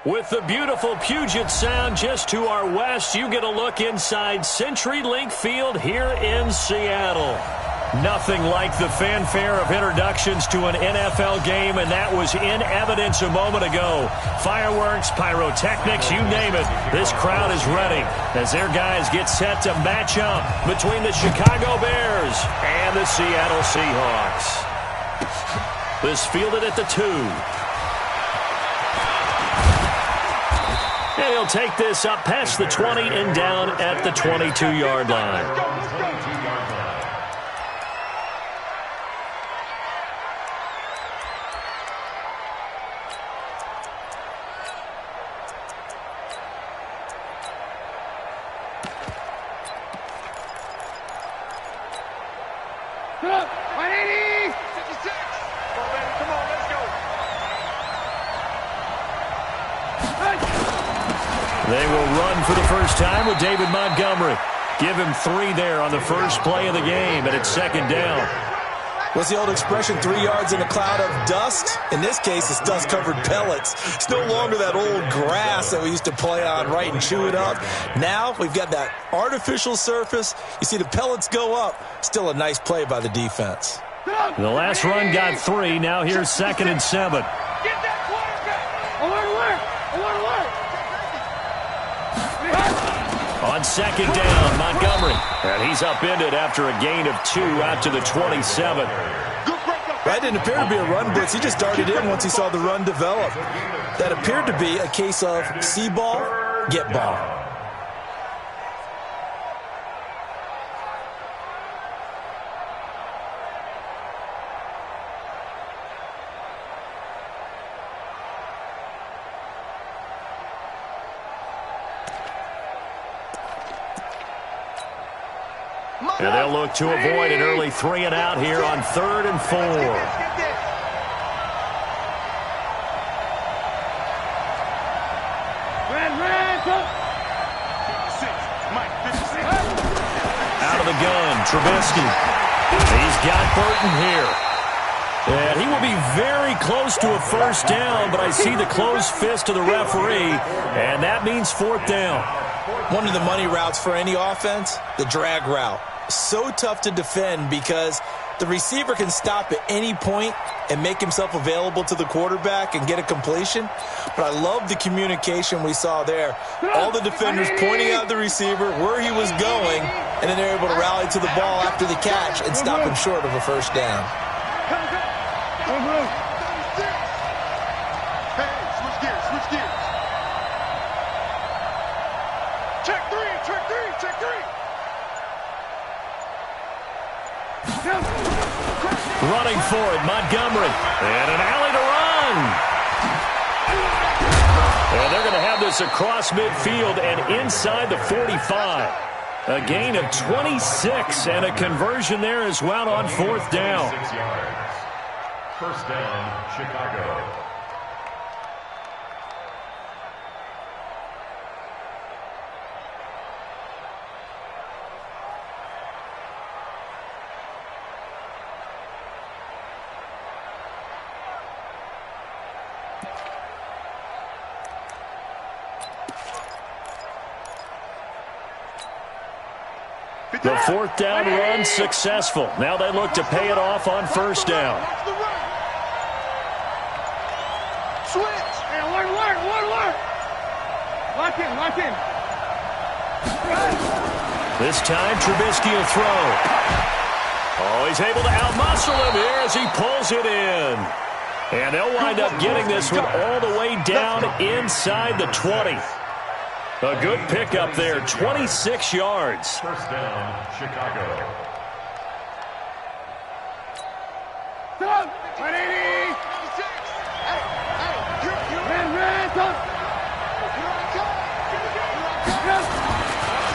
With the beautiful Puget Sound just to our west, you get a look inside CenturyLink Field here in Seattle. Nothing like the fanfare of introductions to an NFL game, and that was in evidence a moment ago. Fireworks, pyrotechnics, you name it. This crowd is ready as their guys get set to match up between the Chicago Bears and the Seattle Seahawks. This fielded at the 2. And he'll take this up past the 20 and down at the 22-yard line. They will run for the first time with David Montgomery. Give him 3 there on the first play of the game, and it's second down. What's the old expression, 3 yards in a cloud of dust? In this case, it's dust-covered pellets. It's no longer that old grass that we used to play on, right, and chew it up. Now we've got that artificial surface. You see the pellets go up. Still a nice play by the defense. The last run got 3. Now here's 2nd and 7. Get that quarterback! Alert! On second down, Montgomery. And he's upended after a gain of 2 out to the 27. That didn't appear to be a run blitz. He just darted in once he saw the run develop. That appeared to be a case of see ball, get ball. And they'll look to avoid an early 3 and out here on 3rd and 4. Out of the gun, Trubisky. He's got Burton here. And he will be very close to a first down, but I see the closed fist of the referee, and that means 4th down. One of the money routes for any offense, the drag route. So tough to defend because the receiver can stop at any point and make himself available to the quarterback and get a completion. But I love the communication we saw there. All the defenders pointing out the receiver, where he was going, and then they're able to rally to the ball after the catch and stop him short of a first down. Switch gears. Check three. Running for it, Montgomery. And an alley to run. And they're going to have this across midfield and inside the 45. A gain of 26 and a conversion there as well on 4th down. 6 yards. First down, Chicago. The 4th down run successful. Now they look to pay it off on first down. Switch. Hey, alert. Lock in. This time Trubisky will throw. Oh, he's able to outmuscle him here as he pulls it in. And they'll wind up getting this one all the way down inside the 20. A good pickup there, 26 yards. First down, Chicago.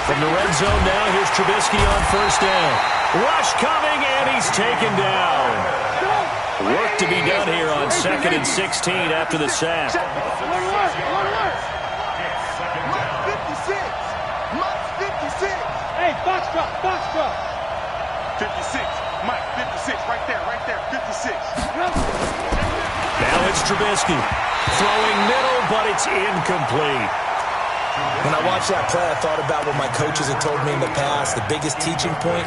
From the red zone now, here's Trubisky on first down. Rush coming, and he's taken down. Work to be done here on 2nd and 16 after the sack. Hey, box drop. 56. Mike, 56. Right there. 56. Now it's Trubisky. throwing middle, but it's incomplete. When I watched that play, I thought about what my coaches had told me in the past. The biggest teaching point,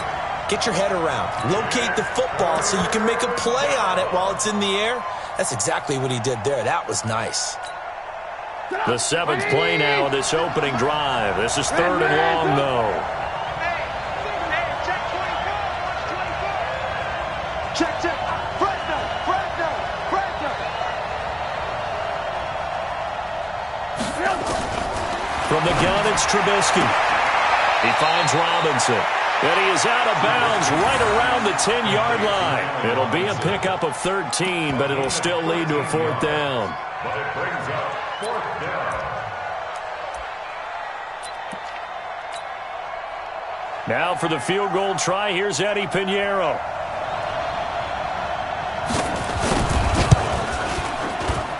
get your head around. Locate the football so you can make a play on it while it's in the air. That's exactly what he did there. That was nice. The 7th play now of this opening drive. This is 3rd and long, though. Check, check. Fresno, Fresno, Fresno. From the gun, it's Trubisky. He finds Robinson. And he is out of bounds right around the 10-yard line. It'll be a pickup of 13, but it'll still lead to a 4th down. But it brings up 4th down. Now for the field goal try, here's Eddie Pinheiro.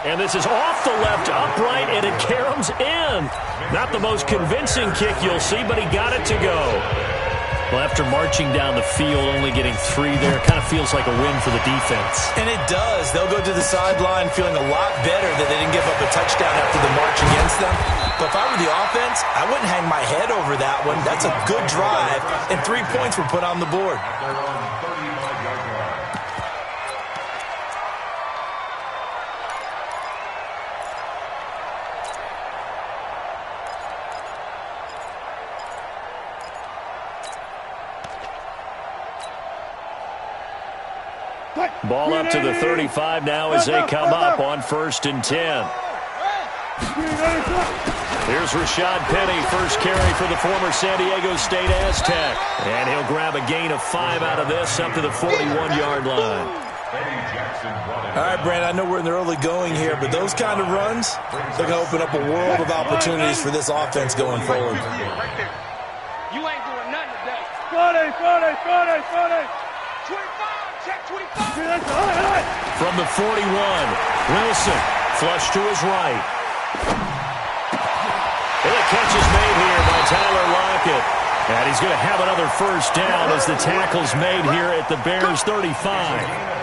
And this is off the left upright, and it caroms in. Not the most convincing kick you'll see, but he got it to go. Well, after marching down the field, only getting 3 there, kind of feels like a win for the defense. And it does. They'll go to the sideline feeling a lot better that they didn't give up a touchdown after the march against them. But if I were the offense, I wouldn't hang my head over that one. That's a good drive, and 3 points were put on the board. They're on 35-yard line. Ball up to the 35 now as they come up on 1st and 10. Here's Rashad Penny, first carry for the former San Diego State Aztec. And he'll grab a gain of 5 out of this up to the 41-yard line. All right, Brandon, I know we're in the early going here, but those kind of runs, they're going to open up a world of opportunities for this offense going forward. Right there. You ain't doing nothing today. 25, check 25. From the 41, Wilson, flush to his right. And the catch is made here by Tyler Lockett. And he's going to have another first down as the tackle's made here at the Bears' 35.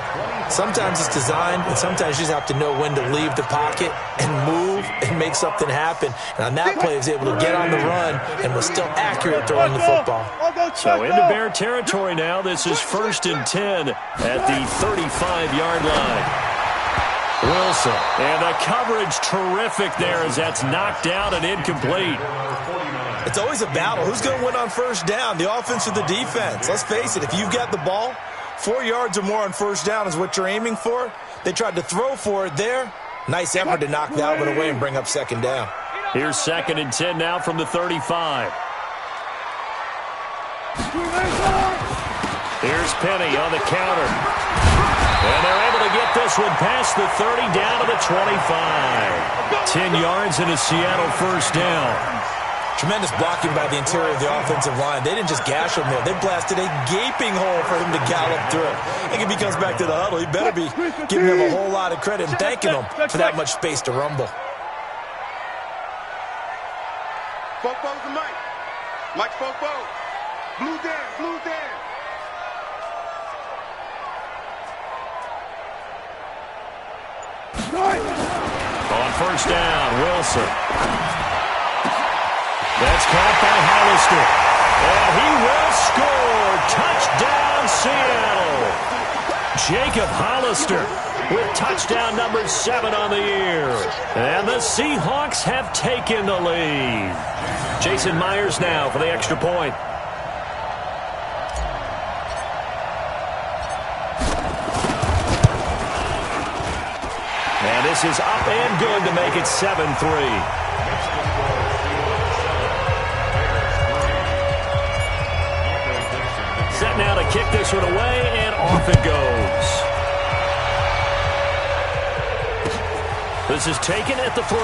Sometimes it's designed, and sometimes you just have to know when to leave the pocket and move and make something happen. And on that play, he was able to get on the run and was still accurate throwing the football. So into Bear territory now. This is 1st and 10 at the 35-yard line. Wilson, and the coverage terrific there as that's knocked down and incomplete. It's always a battle. Who's going to win on first down, the offense or the defense? Let's face it, if you've got the ball, 4 yards or more on first down is what you're aiming for. They tried to throw for it there. Nice effort to knock that one away and bring up 2nd down. Here's 2nd and 10 now from the 35. Here's Penny on the counter. And they're able to get this one past the 30 down to the 25. 10 yards and a Seattle first down. Tremendous blocking by the interior of the offensive line. They didn't just gash him there. They blasted a gaping hole for him to gallop through. I think if he comes back to the huddle, he better be giving him a whole lot of credit and thanking him for that much space to rumble. Fofo's the Mike. Mike Fofo. Blue Dan, Blue Dan. On first down, Wilson. That's caught by Hollister. And he will score. Touchdown, Seattle. Jacob Hollister with touchdown number 7 on the year. And the Seahawks have taken the lead. Jason Myers now for the extra point. And this is up and good to make it 7-3. Set now to kick this one away, and off it goes. This is taken at the 3.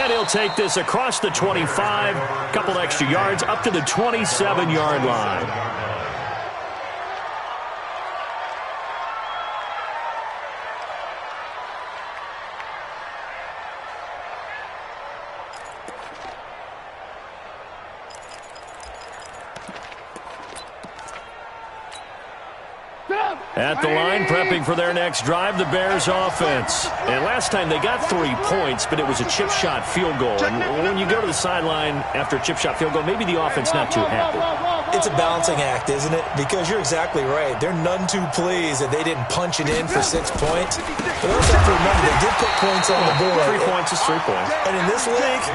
And he'll take this across the 25, a couple extra yards, up to the 27-yard line. At the line, prepping for their next drive, the Bears offense. And last time they got 3 points, but it was a chip shot field goal. And when you go to the sideline after a chip shot field goal, maybe the offense not too happy. It's a balancing act, isn't it? Because you're exactly right. They're none too pleased that they didn't punch it in for 6 points. But also have to remember, they did put points on the board. 3 points is 3 points. And in this league,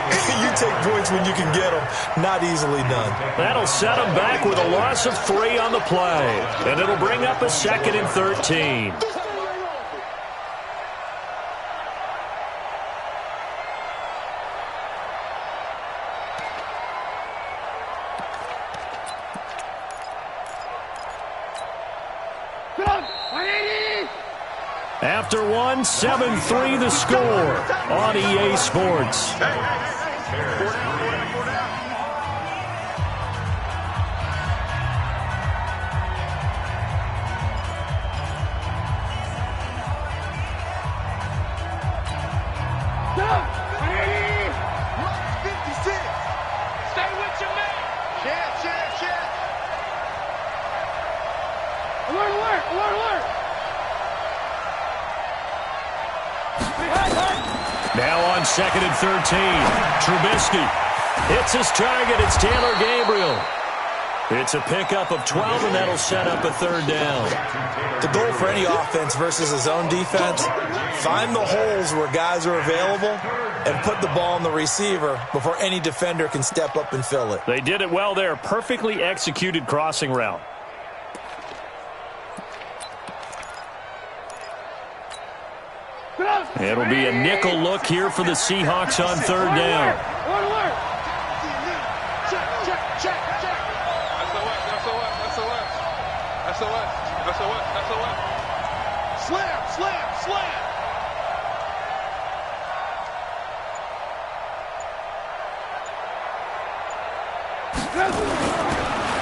you take points when you can get them. Not easily done. That'll set them back with a loss of 3 on the play. And it'll bring up a 2nd and 13. After 1, 7-3 the score on EA Sports. Now on 2nd and 13, Trubisky hits his target. It's Taylor Gabriel. It's a pickup of 12, and that'll set up a 3rd down. The goal for any offense versus a zone defense, find the holes where guys are available and put the ball on the receiver before any defender can step up and fill it. They did it well there. Perfectly executed crossing route. It'll be a nickel look here for the Seahawks on 3rd down. Slam.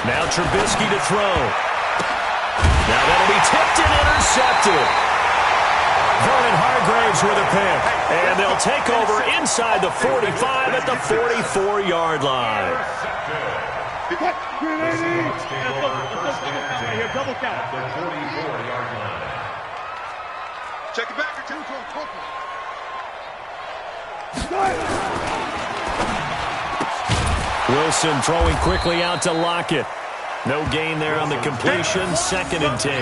Now Trubisky to throw. Now that'll be tipped and intercepted. Vernon Hargreaves with a pick. And they'll take over inside the 45 at the 44-yard line. Check it back. Wilson throwing quickly out to Lockett. No gain there on the completion. 2nd and 10.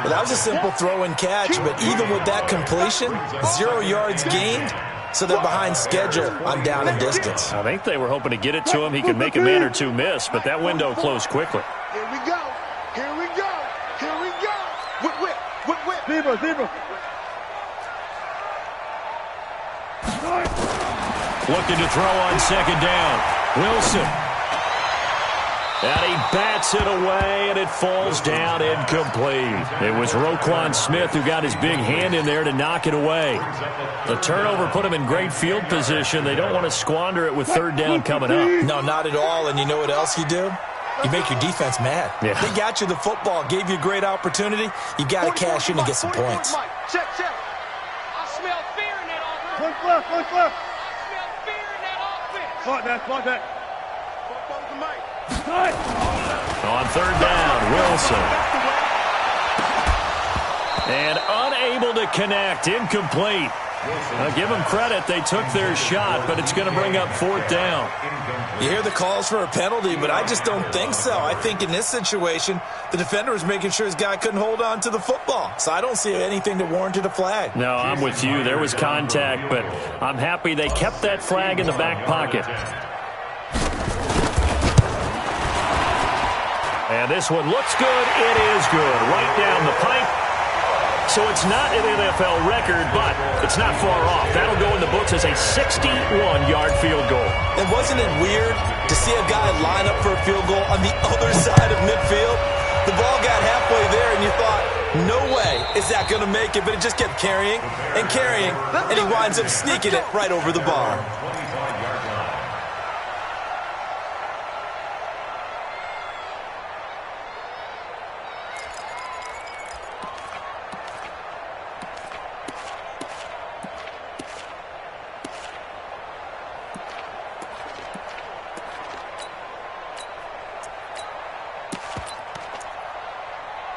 Well, that was a simple throw and catch, but even with that completion, 0 yards gained, so they're behind schedule on down and distance. I think they were hoping to get it to him. He could make a man or two miss, but that window closed quickly. Here we go. Whip. Zebra. Looking to throw on 2nd down. Wilson. And he bats it away, and it falls down incomplete. It was Roquan Smith who got his big hand in there to knock it away. The turnover put him in great field position. They don't want to squander it with 3rd down coming up. No, not at all. And you know what else you do? You make your defense mad. Yeah. They got you the football, gave you a great opportunity. You got to cash in and get some points. Check. I smell fear in that offense. Look left. I smell fear in that offense. Spot that. Football's the mic. On 3rd down, Wilson. And unable to connect, incomplete. Now, give them credit, they took their shot, but it's going to bring up 4th down. You hear the calls for a penalty, but I just don't think so. I think in this situation, the defender was making sure his guy couldn't hold on to the football. So I don't see anything that warranted a flag. No, I'm with you. There was contact, but I'm happy they kept that flag in the back pocket. And this one looks good. It is good. Right down the pipe. So it's not an NFL record, but it's not far off. That'll go in the books as a 61-yard field goal. And wasn't it weird to see a guy line up for a field goal on the other side of midfield? The ball got halfway there, and you thought, no way is that going to make it, but it just kept carrying, and he winds up sneaking it right over the bar.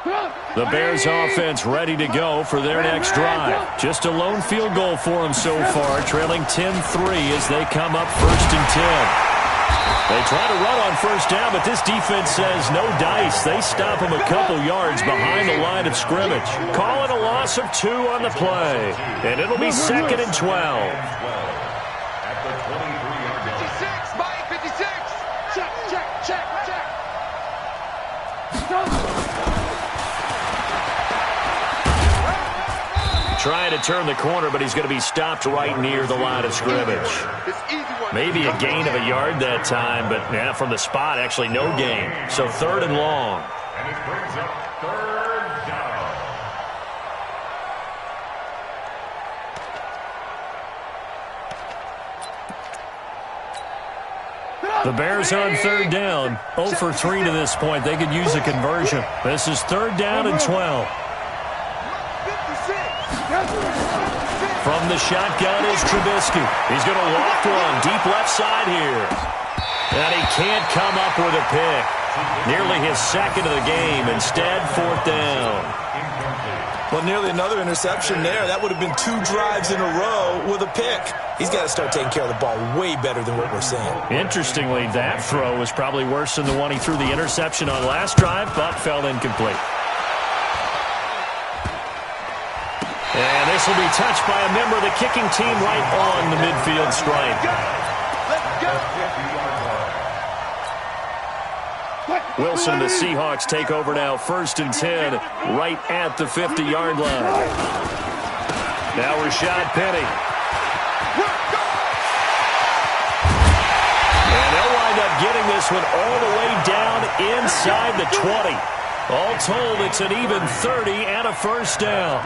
The Bears offense ready to go for their next drive. Just a lone field goal for them so far, trailing 10-3 as they come up 1st and 10. They try to run on first down, but this defense says no dice. They stop them a couple yards behind the line of scrimmage. Call it a loss of 2 on the play, and it'll be 2nd and 12. At the 23-yard line. 56, Mike, 56. Check, check, check, check. Trying to turn the corner, but he's going to be stopped right near the line of scrimmage. It's easy one. Maybe a gain of a yard that time, but yeah, from the spot, actually no gain. So 3rd and long. And it brings up 3rd down. The Bears on 3rd down. 0 for 3 to this point. They could use a conversion. This is 3rd down and 12. From the shotgun is Trubisky. He's going to walk one deep left side here. And he can't come up with a pick. Nearly his 2nd of the game. Instead, 4th down. Well, nearly another interception there. That would have been 2 drives in a row with a pick. He's got to start taking care of the ball way better than what we're seeing. Interestingly, that throw was probably worse than the one he threw the interception on last drive, but fell incomplete. And this will be touched by a member of the kicking team right on the midfield stripe. Wilson and the Seahawks take over now, 1st and 10, right at the 50-yard line. Now Rashad Penny. And they'll wind up getting this one all the way down inside the 20. All told, it's an even 30 and a 1st down.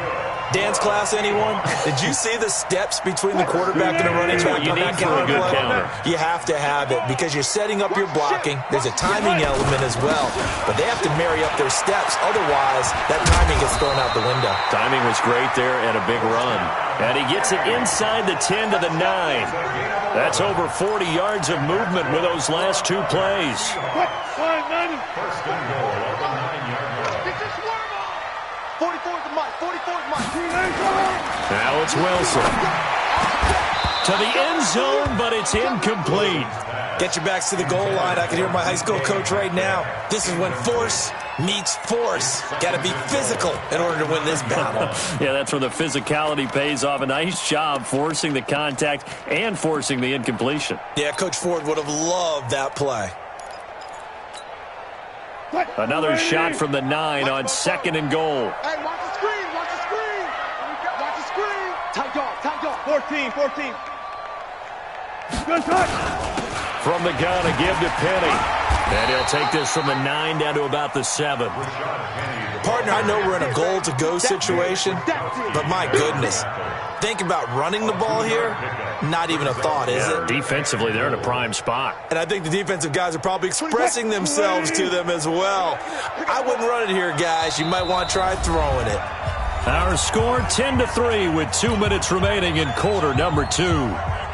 Dance class, anyone? Did you see the steps between the quarterback and the running back on that counter play? You have to have it because you're setting up your blocking. There's a timing element as well, but they have to marry up their steps. Otherwise, that timing gets thrown out the window. Timing was great there and a big run. And he gets it inside the 10 to the 9. That's over 40 yards of movement with those last 2 plays. 1st and goal at the 9-yard line. 44's the mic. 44's the mic. Now it's Wilson. To the end zone, but it's incomplete. Get your backs to the goal line. I can hear my high school coach right now. This is when force meets force. Got to be physical in order to win this battle. Yeah, that's where the physicality pays off. A nice job forcing the contact and forcing the incompletion. Yeah, Coach Ford would have loved that play. Another shot from the 9 on 2nd and goal. Hey, watch the screen. Watch the screen. Watch the screen. Tight dog. Tight dog. 14. Good touch. From the gun, a give to Penny. And he'll take this from the 9 down to about the 7. Partner, I know we're in a goal-to-go situation, but my goodness. Think about running the ball here. Not even a thought, is it? Defensively, they're in a prime spot. And I think the defensive guys are probably expressing themselves to them as well. I wouldn't run it here, guys. You might want to try throwing it. Our score 10-3 with 2 minutes remaining in quarter number 2.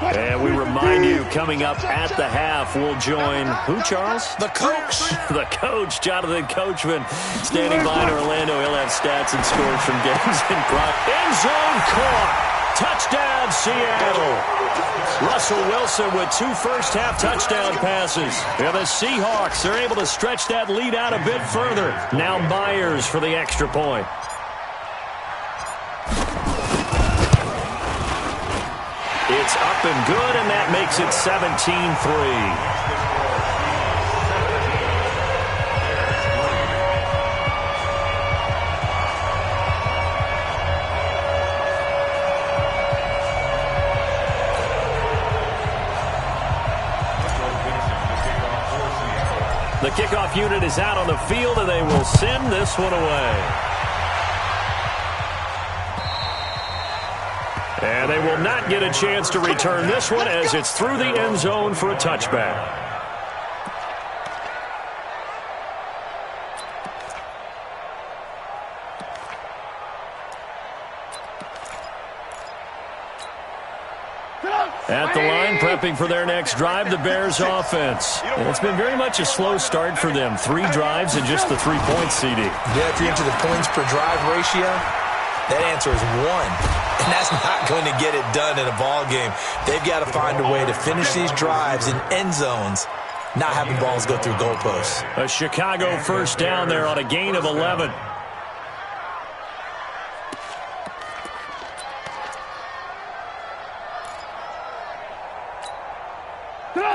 And we remind you, coming up at the half, we'll join who, Charles? The coach. The coach, Jonathan Coachman, standing by in Orlando. He'll have stats and scores from games in prime. End zone caught. Touchdown, Seattle. Russell Wilson with 2 first-half touchdown passes. And the Seahawks are able to stretch that lead out a bit further. Now Myers for the extra point. It's up and good, and that makes it 17-3. The kickoff unit is out on the field, and they will send this one away. And they will not get a chance to return this one as it's through the end zone for a touchback. At the line, prepping for their next drive, the Bears offense. And it's been very much a slow start for them. 3 drives and just the 3 points, CD. Yeah, if you're into the points per drive ratio, that answer is 1. And that's not going to get it done in a ball game. They've got to find a way to finish these drives in end zones, not having balls go through goalposts. A Chicago first down there on a gain of 11.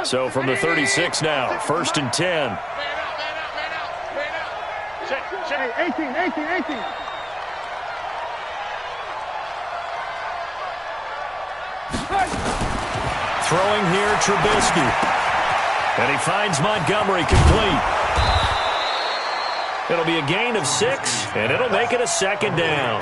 So from the 36 now, 1st and 10. Hey, 18. Throwing here, Trubisky. And he finds Montgomery complete. It'll be a gain of 6, and it'll make it a 2nd down.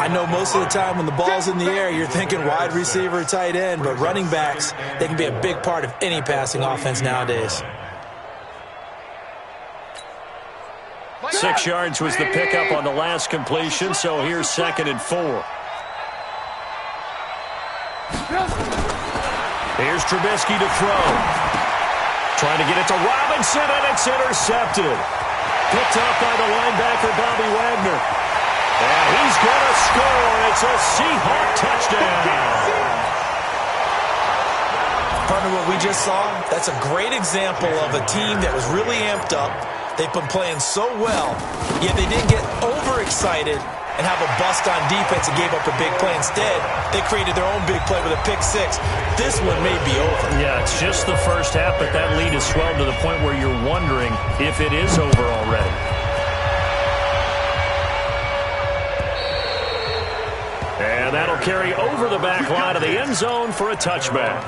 I know most of the time when the ball's in the air, you're thinking wide receiver, tight end, but running backs, they can be a big part of any passing offense nowadays. 6 yards was the pickup on the last completion, so here's 2nd and 4. Here's Trubisky to throw. Trying to get it to Robinson, and it's intercepted. Picked up by the linebacker, Bobby Wagner. And he's going to score. It's a Seahawk touchdown. Partner, what we just saw, that's a great example of a team that was really amped up. They've been playing so well, yet they didn't get overexcited and have a bust on defense and gave up a big play. Instead, they created their own big play with a pick 6. This one may be over. Yeah, it's just the first half, but that lead has swelled to the point where you're wondering if it is over already. And that'll carry over the back line of the end zone for a touchback.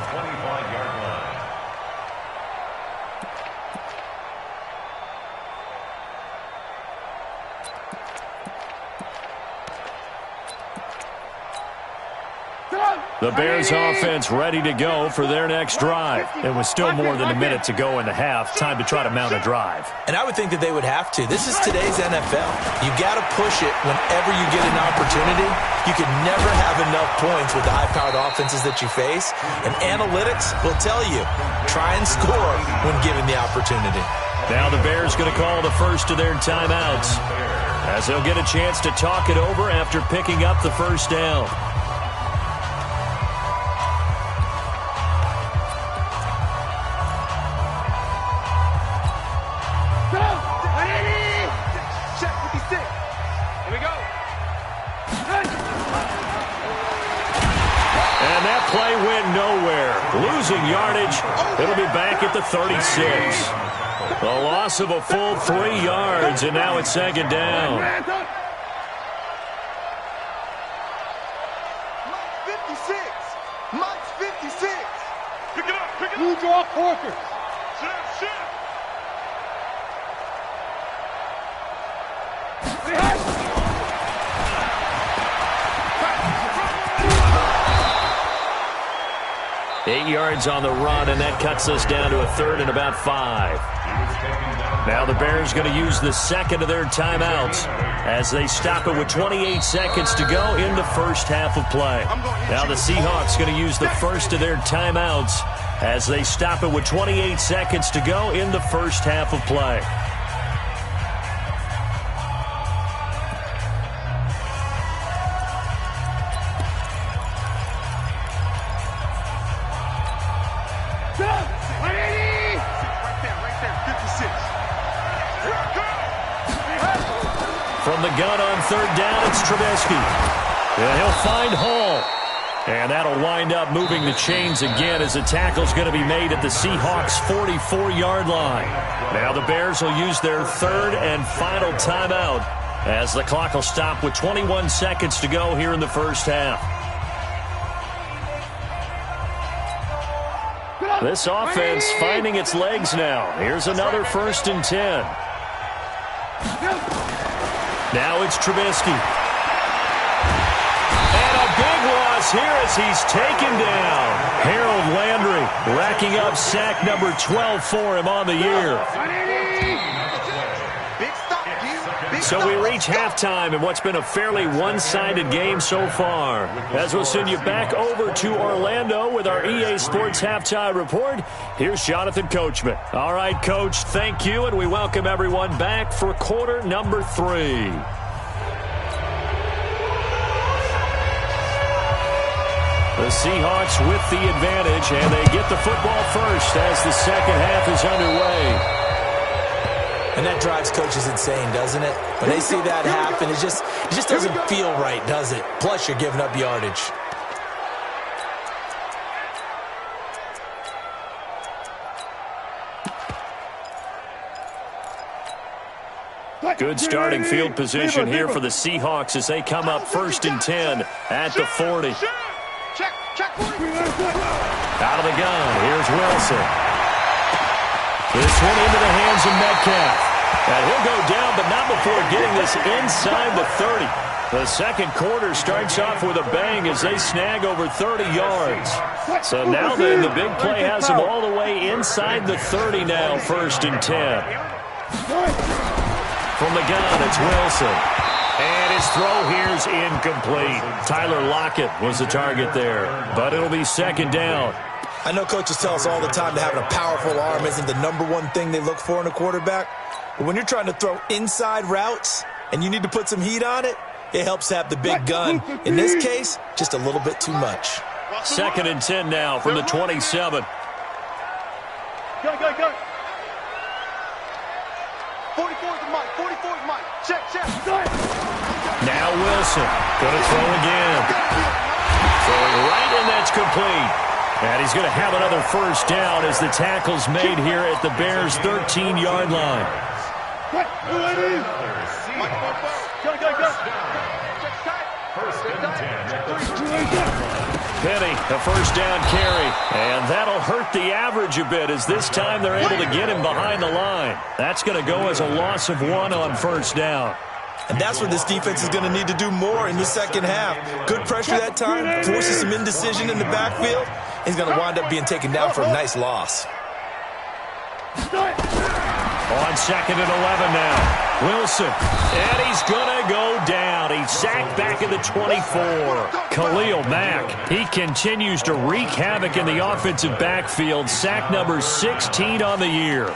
The Bears offense ready to go for their next drive. It was still more than a minute to go in the half. Time to try to mount a drive. And I would think that they would have to. This is today's NFL. You got to push it whenever you get an opportunity. You can never have enough points with the high-powered offenses that you face. And analytics will tell you, try and score when given the opportunity. Now the Bears going to call the first of their timeouts, as they'll get a chance to talk it over after picking up the first down. Play went nowhere. Losing yardage. It'll be back at the 36. A loss of a full 3 yards, and now it's 2nd down. Mike's 56. Mike's 56. Pick it up. Pick it up. Blue draw Porter. Shift. Eight yards on the run, and that cuts us down to a 3rd and about 5. Now the Bears going to use the second of their timeouts as they stop it with 28 seconds to go in the first half of play. Now the Seahawks going to use the first of their timeouts as they stop it with 28 seconds to go in the first half of play. From the gun on 3rd down, it's Trubisky. And he'll find Hall. And that'll wind up moving the chains again as the tackle's going to be made at the Seahawks' 44-yard line. Now the Bears will use their 3rd and final timeout as the clock will stop with 21 seconds to go here in the first half. This offense finding its legs now. Here's another 1st and 10. Now it's Trubisky. And a big loss here as he's taken down. Harold Landry racking up sack number 12 for him on the year. So we reach halftime in what's been a fairly one-sided game so far. As we'll send you back over to Orlando with our EA Sports Halftime Report, here's Jonathan Coachman. All right, Coach, thank you, and we welcome everyone back for quarter number 3. The Seahawks with the advantage, and they get the football first as the second half is underway. And that drives coaches insane, doesn't it? When they see that happen, it just doesn't feel right, does it? Plus, you're giving up yardage. Good starting field position here for the Seahawks as they come up 1st and 10 at the 40. Out of the gun, here's Wilson. This one into the hands of Metcalf. And he'll go down, but not before getting this inside the 30. The second quarter starts off with a bang as they snag over 30 yards. So now then, the big play has them all the way inside the 30 now, 1st and 10. From the gun, it's Wilson. And his throw here's incomplete. Tyler Lockett was the target there, but it'll be 2nd down. I know coaches tell us all the time that having a powerful arm isn't the #1 thing they look for in a quarterback. But when you're trying to throw inside routes and you need to put some heat on it, it helps have the big gun. In this case, just a little bit too much. 2nd and 10 now from the 27. Go. 44's Mike. 44's Mike. Check. Now Wilson. Going to throw again. Throwing right, and that's complete. And he's going to have another 1st down as the tackle's made here at the Bears' 13-yard line. Go. Penny, a 1st down carry. And that'll hurt the average a bit as this time they're able to get him behind the line. That's going to go as a loss of 1 on 1st down. And that's what this defense is going to need to do more in the second half. Good pressure that time, forces some indecision in the backfield. He's going to wind up being taken down for a nice loss. On 2nd and 11 now. Wilson. And he's going to go down. He's sacked back at the 24. Khalil Mack. He continues to wreak havoc in the offensive backfield. Sack number 16 on the year.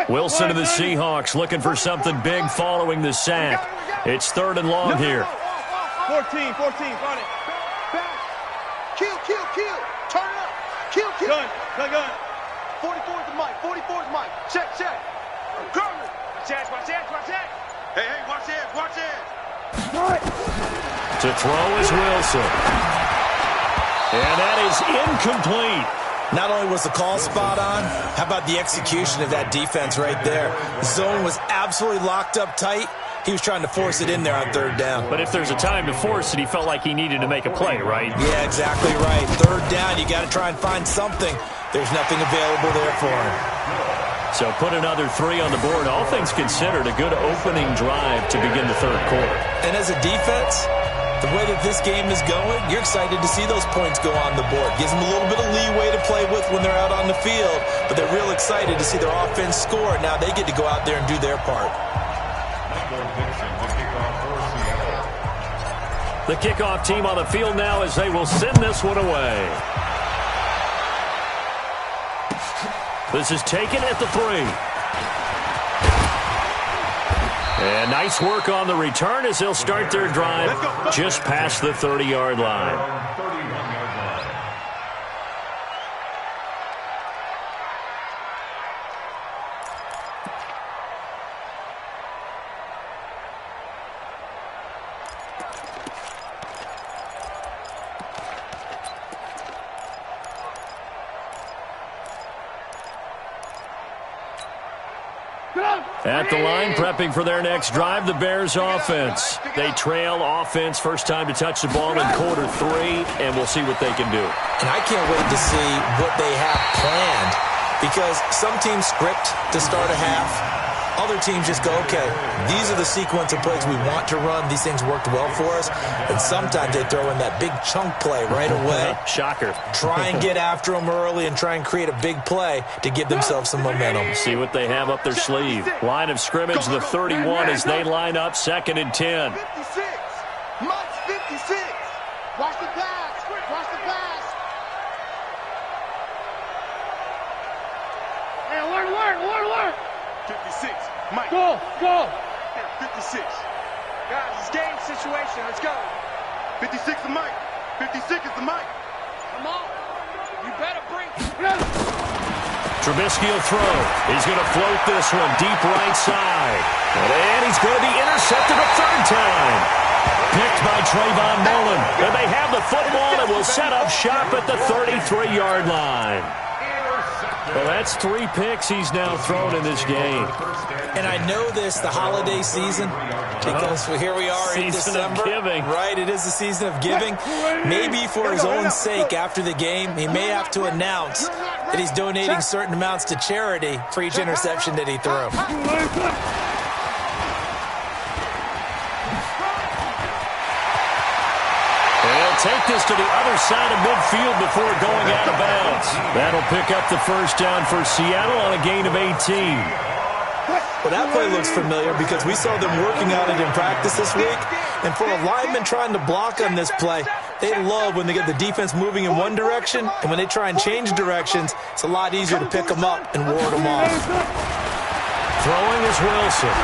Wilson to the Seahawks looking for something big following the sack. It's 3rd and long here. 14, run it. Back. Kill. Turn it up. Kill. Gun. 44's Mike. Check. Garner. Watch that. Hey, watch that. To throw is Wilson. And that is incomplete. Not only was the call spot on, how about the execution of that defense right there? The zone was absolutely locked up tight. He was trying to force it in there on 3rd down. But if there's a time to force it, he felt like he needed to make a play, right? Yeah, exactly right. 3rd down, you got to try and find something. There's nothing available there for him. So put another 3 on the board. All things considered, a good opening drive to begin the 3rd quarter. And as a defense, the way that this game is going, you're excited to see those points go on the board. Gives them a little bit of leeway to play with when they're out on the field, but they're real excited to see their offense score. Now they get to go out there and do their part. The kickoff team on the field now as they will send this one away. This is taken at the 3. And nice work on the return as they'll start their drive just past the 30-yard line. At the line, prepping for their next drive, the Bears offense. They trail offense, first time to touch the ball in quarter 3, and we'll see what they can do. And I can't wait to see what they have planned, because some teams script to start a half, other teams just go, okay, these are the sequence of plays we want to run. These things worked well for us. And sometimes they throw in that big chunk play right away. Shocker. Try and get after them early and try and create a big play to give themselves some momentum. See what they have up their sleeve. Line of scrimmage, the 31 as they line up, 2nd and 10. 56. Mike's 56. Watch the pass. Watch the pass. Hey, alert. 56. Mike. Go. 56. Guys, it's game situation. Let's go. 56 is Mike. 56 is the Mike. Come on. You better bring. Trubisky will throw. He's going to float this one deep right side. And he's going to be intercepted a 3rd time. Picked by Trayvon Mullen. And they have the football and will set up shop at the 33-yard line. Well, that's 3 picks he's now thrown in this game. And I know this, the holiday season, because here we are in December. Season of giving. Right, it is the season of giving. Maybe for his own sake after the game, he may have to announce that he's donating certain amounts to charity for each interception that he threw. Take this to the other side of midfield before going out of bounds. That'll pick up the 1st down for Seattle on a gain of 18. Well, that play looks familiar because we saw them working on it in practice this week. And for a lineman trying to block on this play, they love when they get the defense moving in one direction. And when they try and change directions, it's a lot easier to pick them up and ward them off. Throwing is Wilson.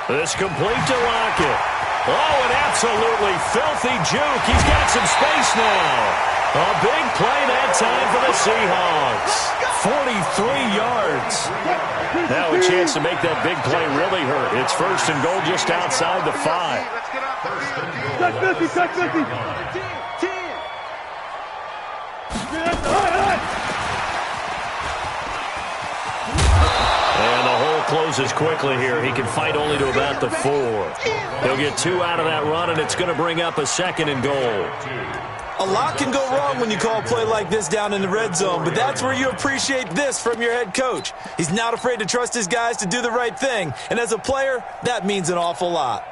This complete to Lockett. Oh, an absolutely filthy juke. He's got some space now. A big play that time for the Seahawks. 43 yards. Now a chance to make that big play really hurt. It's 1st and goal just outside the 5. Let's get out the field. Touch 50. 10. And the hole closes quickly here. He can fight only to about the 4. He'll get 2 out of that run, and it's going to bring up a 2nd and goal. A lot can go wrong when you call a play like this down in the red zone, but that's where you appreciate this from your head coach. He's not afraid to trust his guys to do the right thing, and as a player, that means an awful lot.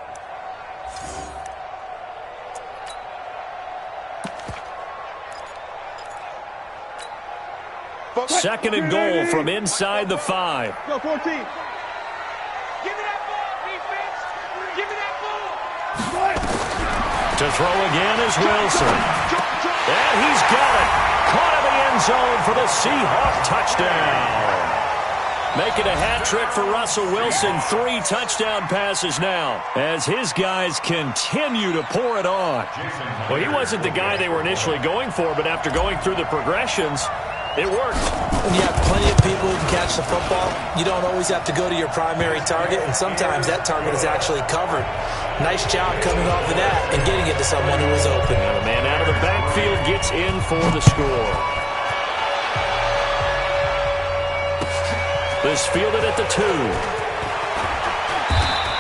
Second and goal from inside the 5. Go 14. Give me that ball, defense. Give me that ball. To throw again is Wilson. And he's got it. Caught in the end zone for the Seahawk touchdown. Making a hat trick for Russell Wilson. 3 touchdown passes now as his guys continue to pour it on. Well, he wasn't the guy they were initially going for, but after going through the progressions, it worked. When you have plenty of people who can catch the football, you don't always have to go to your primary target, and sometimes that target is actually covered. Nice job coming off of that and getting it to someone who was open. And a man out of the backfield gets in for the score. This fielded at the 2.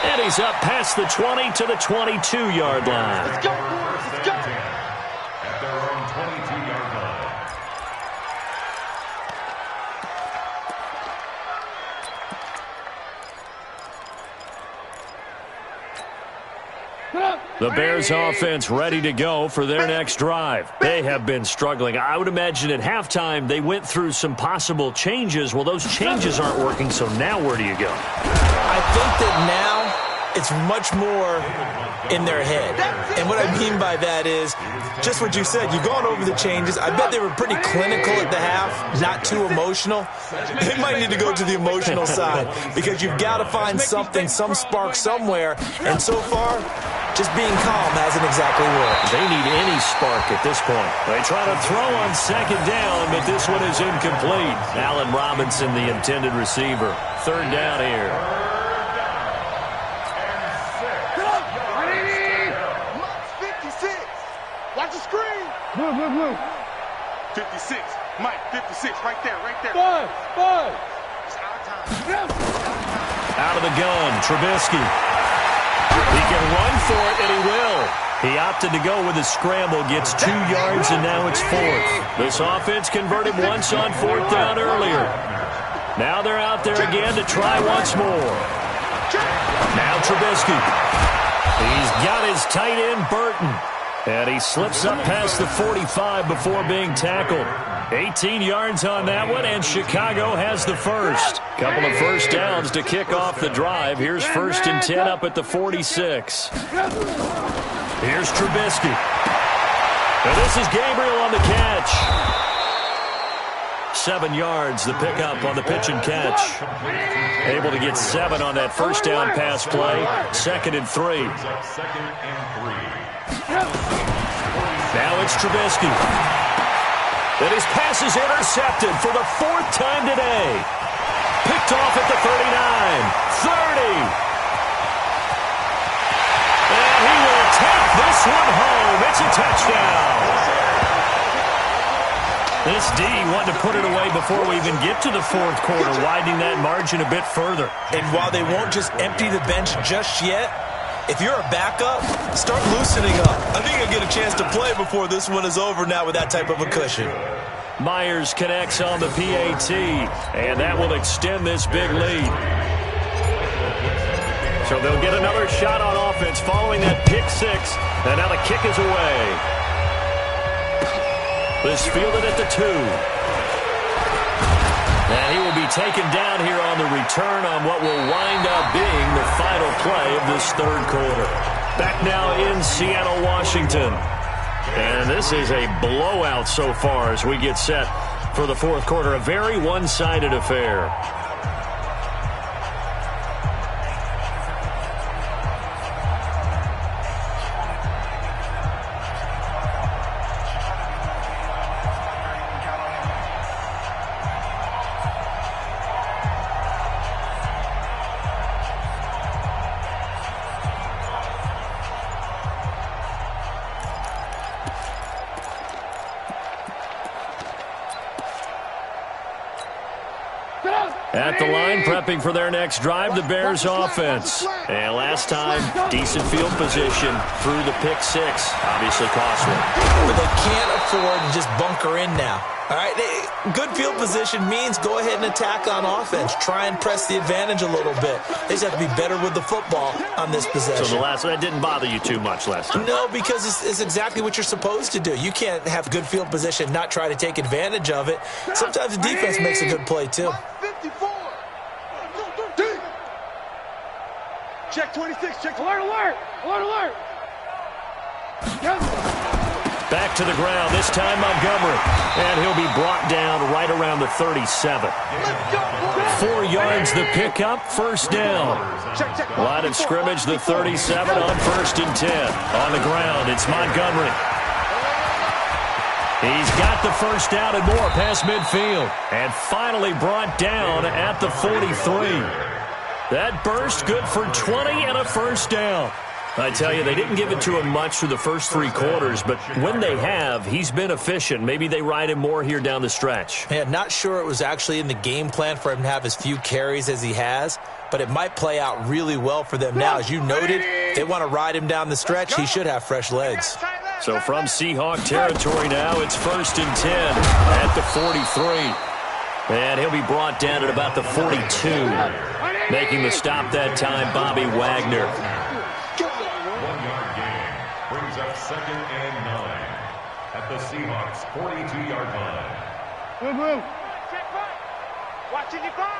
And he's up past the 20 to the 22-yard line. Let's go. Let's go. At their own 22-yard line. The Bears offense ready to go for their next drive. They have been struggling. I would imagine at halftime they went through some possible changes. Well, those changes aren't working, so now where do you go? I think that now it's much more in their head. And what I mean by that is just what you said. You've gone over the changes. I bet they were pretty clinical at the half, not too emotional. They might need to go to the emotional side because you've got to find something, some spark somewhere. And so far, just being calm hasn't exactly worked. They need any spark at this point. They try to throw on 2nd down, but this one is incomplete. Allen Robinson, the intended receiver. 3rd down here. Watch the screen. Move. 56. Mike, 56. Right there. Five. It's our time. Out of the gun, Trubisky. He can run for it, and he will. He opted to go with a scramble, gets 2 yards, and now it's 4th. This offense converted once on 4th down earlier. Now they're out there again to try once more. Now Trubisky. He's got his tight end, Burton. And he slips up past the 45 before being tackled. 18 yards on that one, and Chicago has the first. Couple of first downs to kick off the drive. Here's 1st and 10 up at the 46. Here's Trubisky. And this is Gabriel on the catch. 7 yards, the pickup on the pitch and catch. Able to get 7 on that first down pass play. 2nd and 3. Now it's Trubisky. And his pass is intercepted for the 4th time today. Picked off at the 39, 30. And he will take this one home. It's a touchdown. This D wanted to put it away before we even get to the 4th quarter, widening that margin a bit further. And while they won't just empty the bench just yet, if you're a backup, start loosening up. I think you'll get a chance to play before this one is over now with that type of a cushion. Myers connects on the PAT, and that will extend this big lead. So they'll get another shot on offense following that pick 6, and now the kick is away. This fielded at the 2. And he will be taken down here on the return on what will wind up being the final play of this 3rd quarter. Back now in Seattle, Washington. And this is a blowout so far as we get set for the 4th quarter. A very one-sided affair. At the line, prepping for their next drive, the Bears offense. And last time, decent field position through the pick 6. Obviously costly. But they can't afford to just bunker in now. All right, good field position means go ahead and attack on offense. Try and press the advantage a little bit. They just have to be better with the football on this possession. So that didn't bother you too much last time? No, because it's exactly what you're supposed to do. You can't have good field position, not try to take advantage of it. Sometimes the defense makes a good play, too. 54. Check 26. Check. Alert, alert. Alert, alert. Yes. Back to the ground, this time Montgomery. And he'll be brought down right around the 37. 4 yards the pickup, 1st down. Line of scrimmage, the 37 on 1st and 10. On the ground, it's Montgomery. He's got the 1st down and more past midfield. And finally brought down at the 43. That burst good for 20 and a 1st down. I tell you, they didn't give it to him much through the first 3 quarters, but when they have, he's been efficient. Maybe they ride him more here down the stretch. Yeah, not sure it was actually in the game plan for him to have as few carries as he has, but it might play out really well for them now. As you noted, they want to ride him down the stretch. He should have fresh legs. So from Seahawk territory now, it's 1st and 10 at the 43. And he'll be brought down at about the 42. Making the stop that time, Bobby Wagner. 1-yard gain brings up 2nd and 9 at the Seahawks 42-yard line. Move. Check right. Watching your 5.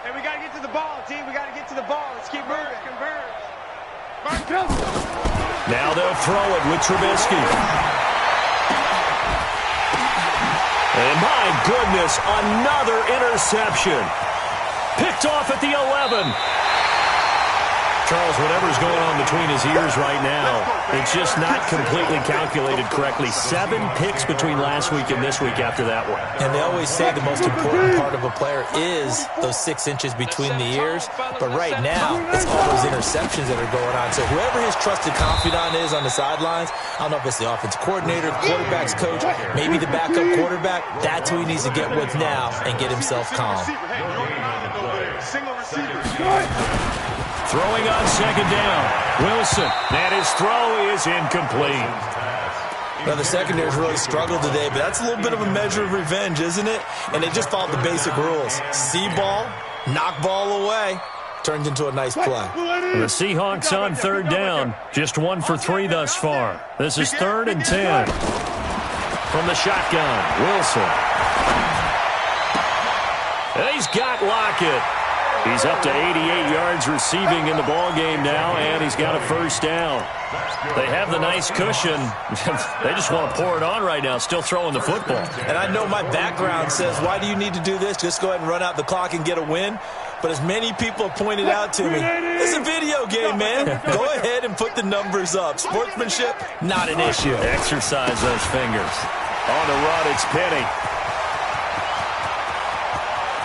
And we got to get to the ball, team. We got to get to the ball. Let's keep moving. Converge. Now they'll throw it with Trubisky. And my goodness, another interception. Picked off at the 11. Charles, whatever's going on between his ears right now, it's just not completely calculated correctly. 7 picks between last week and this week after that one. And they always say the most important part of a player is those 6 inches between the ears. But right now, it's all those interceptions that are going on. So whoever his trusted confidant is on the sidelines, I don't know if it's the offense coordinator, quarterback's coach, maybe the backup quarterback, that's who he needs to get with now and get himself calm. Single receiver. Throwing on 2nd down. Wilson. And his throw is incomplete. Now, the secondary's really struggled today, but that's a little bit of a measure of revenge, isn't it? And they just followed the basic rules. See ball, knock ball away. Turned into a nice play. The Seahawks on third down. Just 1 for 3 thus far. This is 3rd and 10. From the shotgun, Wilson. And he's got Lockett. He's up to 88 yards receiving in the ballgame now, and he's got a first down. They have the nice cushion. They just want to pour it on right now, still throwing the football. And I know my background says, why do you need to do this? Just go ahead and run out the clock and get a win. But as many people have pointed out to me, it's a video game, man. Go ahead and put the numbers up. Sportsmanship, not an issue. Exercise those fingers. On the run, it's Penny.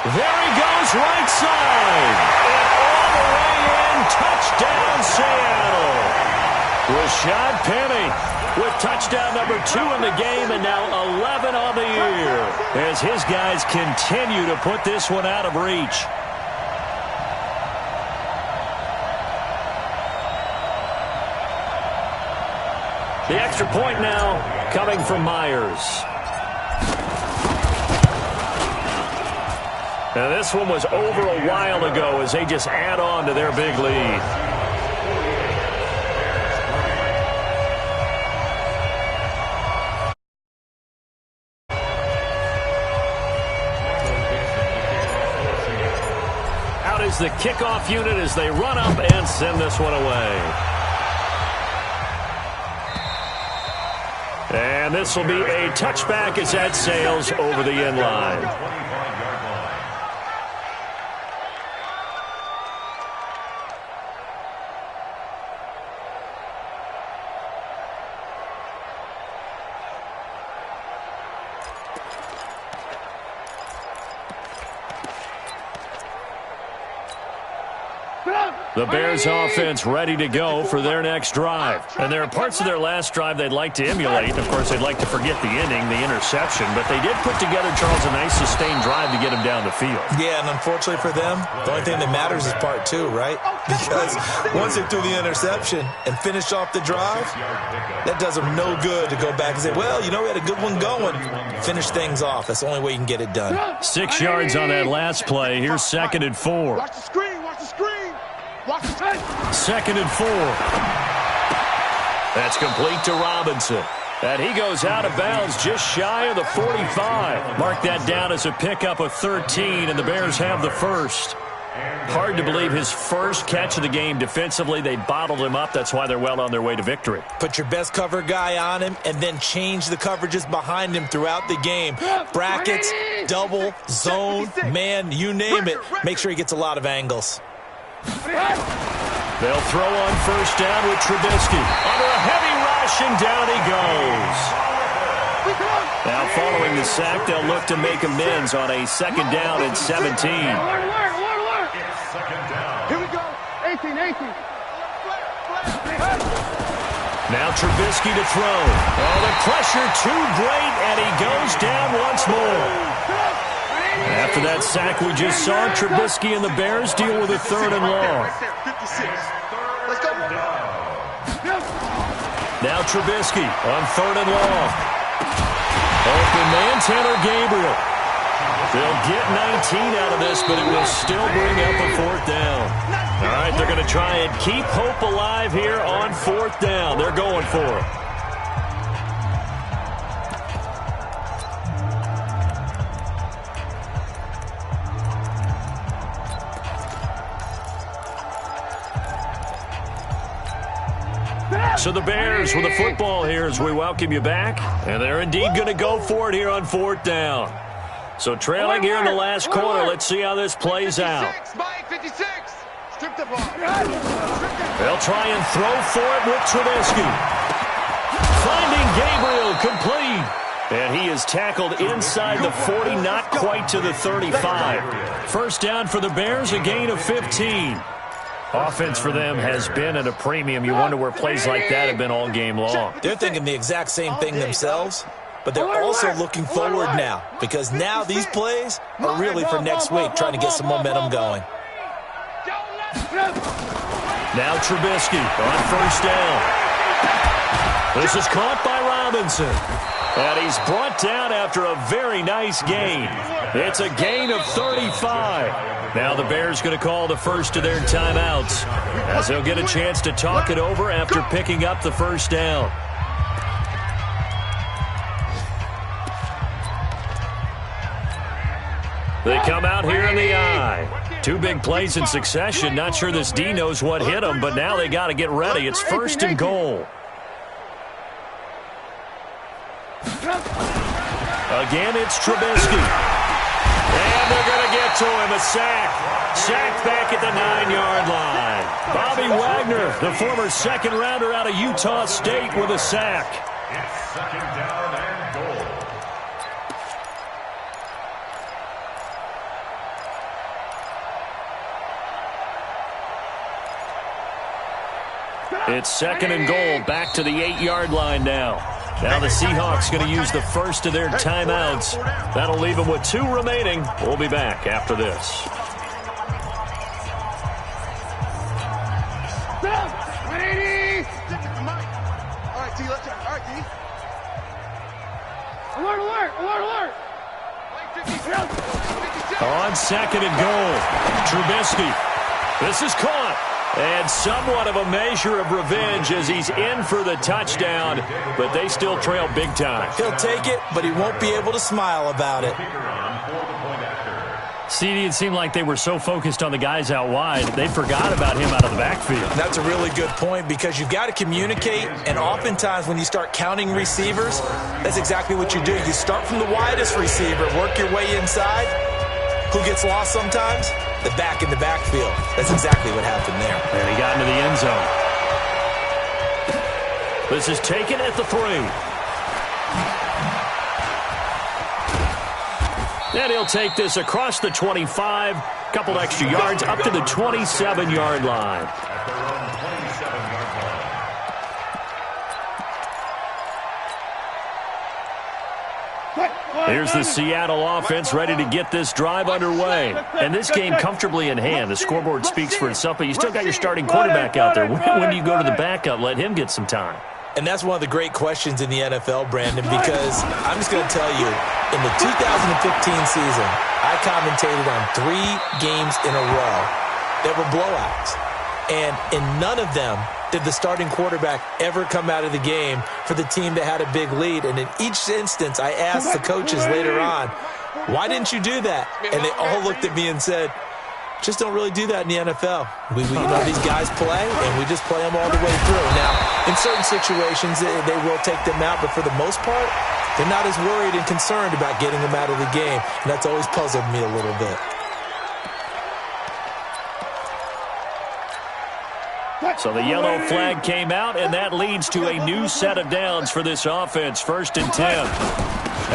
There he goes, right side. And all the way in, touchdown, Seattle. Rashad Penny with touchdown number 2 in the game and now 11 on the year as his guys continue to put this one out of reach. The extra point now coming from Myers. Now this one was over a while ago as they just add on to their big lead. Out is the kickoff unit as they run up and send this one away. And this will be a touchback as that sails over the end line. The Bears offense ready to go for their next drive. And there are parts of their last drive they'd like to emulate. Of course, they'd like to forget the inning, the interception. But they did put together, Charles, a nice sustained drive to get him down the field. Yeah, and unfortunately for them, the only thing that matters is part 2, right? Because once they threw the interception and finished off the drive, that does them no good to go back and say, well, you know, we had a good one going. Finish things off. That's the only way you can get it done. 6 yards on that last play. Here's 2nd and 4. Watch the screen. Watch the screen. 2nd and 4. That's complete to Robinson. And he goes out of bounds just shy of the 45. Mark that down as a pickup of 13, and the Bears have the first. Hard to believe his first catch of the game defensively. They bottled him up. That's why they're well on their way to victory. Put your best cover guy on him and then change the coverages behind him throughout the game. Brackets, double, zone, man, you name it. Make sure he gets a lot of angles. They'll throw on first down with Trubisky. Under a heavy rush, and down he goes. Now following the sack, they'll look to make amends on a 2nd down and 17. Here we go. 18. Now Trubisky to throw. Oh, the pressure too great, and he goes down once more. After that sack we just saw, Trubisky and the Bears deal with a 3rd and long. Now Trubisky on 3rd and long. Open man, Tanner Gabriel. They'll get 19 out of this, but it will still bring up a 4th down. All right, they're going to try and keep hope alive here on 4th down. They're going for it. So the Bears with the football here as we welcome you back. And they're indeed going to go for it here on 4th down. So trailing here in the last quarter. Let's see how this plays out. They'll try and throw for it with Trubisky. Finding Gabriel complete. And he is tackled inside the 40, not quite to the 35. First down for the Bears, a gain of 15. Offense for them has been at a premium. You wonder where plays like that have been all game long. They're thinking the exact same thing themselves, but they're also looking forward now because now these plays are really for next week, trying to get some momentum going. Now Trubisky on first down. This is caught by Robinson. And he's brought down after a very nice gain. It's a gain of 35. Now the Bears going to call the first of their timeouts, as they'll get a chance to talk it over after picking up the first down. They come out here in the I. Two big plays in succession. Not sure this D knows what hit them, but now they got to get ready. It's first and goal. Again, it's Trubisky. And they're going to get to him. A sack. Sacked back at the 9-yard line. Bobby Wagner, the former second-rounder out of Utah State, with a sack. It's second down and goal. It's second and goal, back to the 8-yard line now. Now the Seahawks going to use the first of their timeouts. That'll leave them with 2 remaining. We'll be back after this. All right, T, let's go. All right, T. Alert, alert, alert, alert. On second and goal, Trubisky. This is caught. And somewhat of a measure of revenge as he's in for the touchdown, but they still trail big time. He'll take it, but he won't be able to smile about it. CD, it seemed like they were so focused on the guys out wide, they forgot about him out of the backfield. That's a really good point, because you've got to communicate, and oftentimes when you start counting receivers, that's exactly what you do. You start from the widest receiver, work your way inside. Who gets lost sometimes? The back in the backfield. That's exactly what happened there. And he got into the end zone. This is taken at the 3. And he'll take this across the 25. Couple extra yards up to the 27-yard line. Here's the Seattle offense ready to get this drive underway. And this game comfortably in hand. The scoreboard speaks for itself, but you still got your starting quarterback out there. When do you go to the backup? Let him get some time. And that's one of the great questions in the NFL, Brandon, because I'm just going to tell you, in the 2015 season, I commentated on 3 games in a row that were blowouts. And in none of them did the starting quarterback ever come out of the game for the team that had a big lead. And in each instance, I asked the coaches later on, why didn't you do that? And they all looked at me and said, just don't really do that in the NFL. We these guys play, and we just play them all the way through. Now, in certain situations, they will take them out, but for the most part, they're not as worried and concerned about getting them out of the game. And that's always puzzled me a little bit. So the yellow flag came out, and that leads to a new set of downs for this offense. First and 10.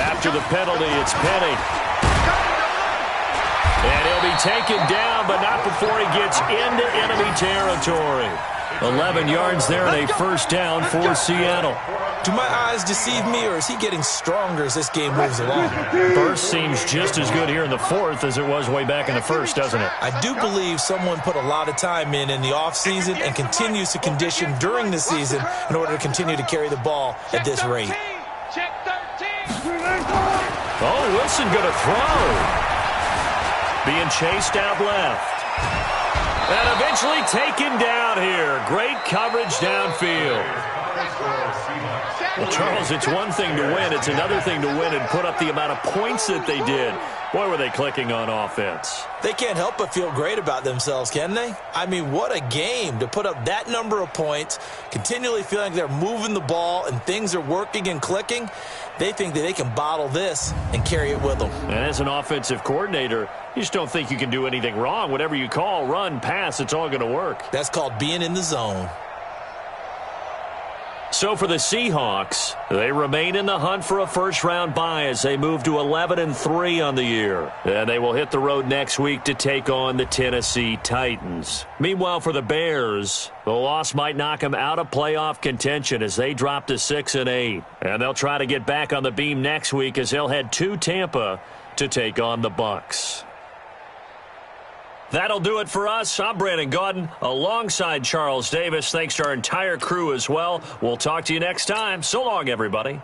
After the penalty, it's Penny. And he'll be taken down, but not before he gets into enemy territory. 11 yards there and a first down for Seattle. Do my eyes deceive me, or is he getting stronger as this game moves along? Burst seems just as good here in the 4th as it was way back in the 1st, doesn't it? I do believe someone put a lot of time in the offseason and continues to condition during the season in order to continue to carry the ball at this rate. Check 13. Oh, Wilson going to throw. Being chased out left. And eventually taken down here. Great coverage downfield. Well, Charles, it's one thing to win. It's another thing to win and put up the amount of points that they did. Boy, were they clicking on offense. They can't help but feel great about themselves, can they? I mean, what a game to put up that number of points, continually feeling they're moving the ball and things are working and clicking. They think that they can bottle this and carry it with them. And as an offensive coordinator, you just don't think you can do anything wrong. Whatever you call, run, pass, it's all going to work. That's called being in the zone. So for the Seahawks, they remain in the hunt for a first-round bye as they move to 11-3 on the year. And they will hit the road next week to take on the Tennessee Titans. Meanwhile, for the Bears, the loss might knock them out of playoff contention as they drop to 6-8. And they'll try to get back on the beam next week as they'll head to Tampa to take on the Bucs. That'll do it for us. I'm Brandon Gaudin alongside Charles Davis. Thanks to our entire crew as well. We'll talk to you next time. So long, everybody.